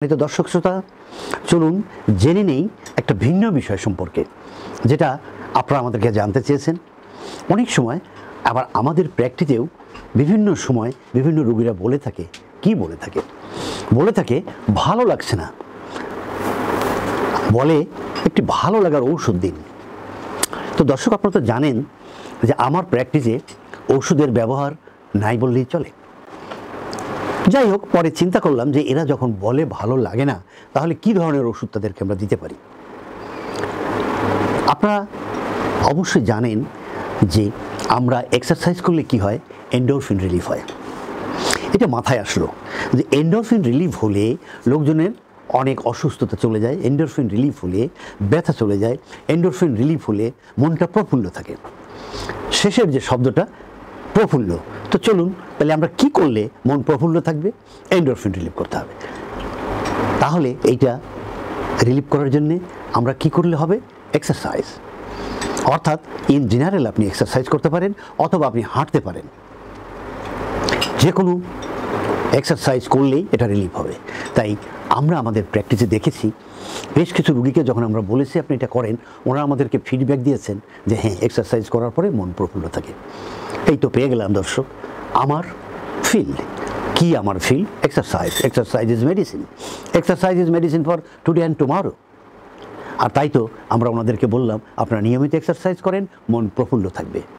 তো দর্শক শ্রোতা, চলুন জেনে নেই একটা ভিন্ন বিষয় সম্পর্কে, যেটা আপনারা আমাদেরকে জানতে চেয়েছেন। অনেক সময় আবার আমাদের প্র্যাকটিসেও বিভিন্ন সময় বিভিন্ন রোগীরা বলে থাকে, কি বলে থাকে ভালো লাগছে না, বলে একটি ভালো লাগার ঔষধ দিন। তো দর্শক, আপনারা তো জানেন যে আমার প্র্যাকটিসে ওষুধের ব্যবহার নাই বললেই চলে। যাই হোক, পরে চিন্তা করলাম যে এরা যখন বলে ভালো লাগে না, তাহলে কি ধরনের ওষুধ তাদেরকে আমরা দিতে পারি। আপনারা অবশ্যই জানেন যে আমরা এক্সারসাইজ করলে কি হয়, এন্ডোরফিন রিলিফ হয়। এটা মাথায় আসলো যে এন্ডোরফিন রিলিফ হলে লোকজনের অনেক অসুস্থতা চলে যায়, এন্ডোরফিন রিলিফ হলে ব্যথা চলে যায়, এন্ডোরফিন রিলিফ হলে মনটা প্রফুল্ল থাকে। শেষের যে শব্দটা প্রফুল্ল। তো চলুন তাহলে আমরা কি করলে মন প্রফুল্ল থাকবে? এন্ডোরফিন রিলিফ করতে হবে। তাহলে এইটা রিলিফ করার জন্যে আমরা কি করলে হবে? এক্সারসাইজ। অর্থাৎ ইন জেনারেল আপনি এক্সারসাইজ করতে পারেন, অথবা আপনি হাঁটতে পারেন। যে কোনো এক্সারসাইজ করলেই এটা রিলিফ হবে। তাই আমরা আমাদের প্র্যাকটিসে দেখেছি, বেশ কিছু রুগীকে যখন আমরা বলেছি আপনি এটা করেন, ওরা আমাদেরকে ফিডব্যাক দিয়েছেন যে হ্যাঁ, এক্সারসাইজ করার পরে মন প্রফুল্ল থাকে। এই তো পেয়ে গেলাম দর্শক আমার ফিল। কি আমার feel? Exercise. Exercise is medicine. Exercise is medicine for today and tomorrow. আর তাই তো আমরা ওনাদেরকে বললাম, আপনারা নিয়মিত এক্সারসাইজ করেন, মন প্রফুল্ল থাকবে।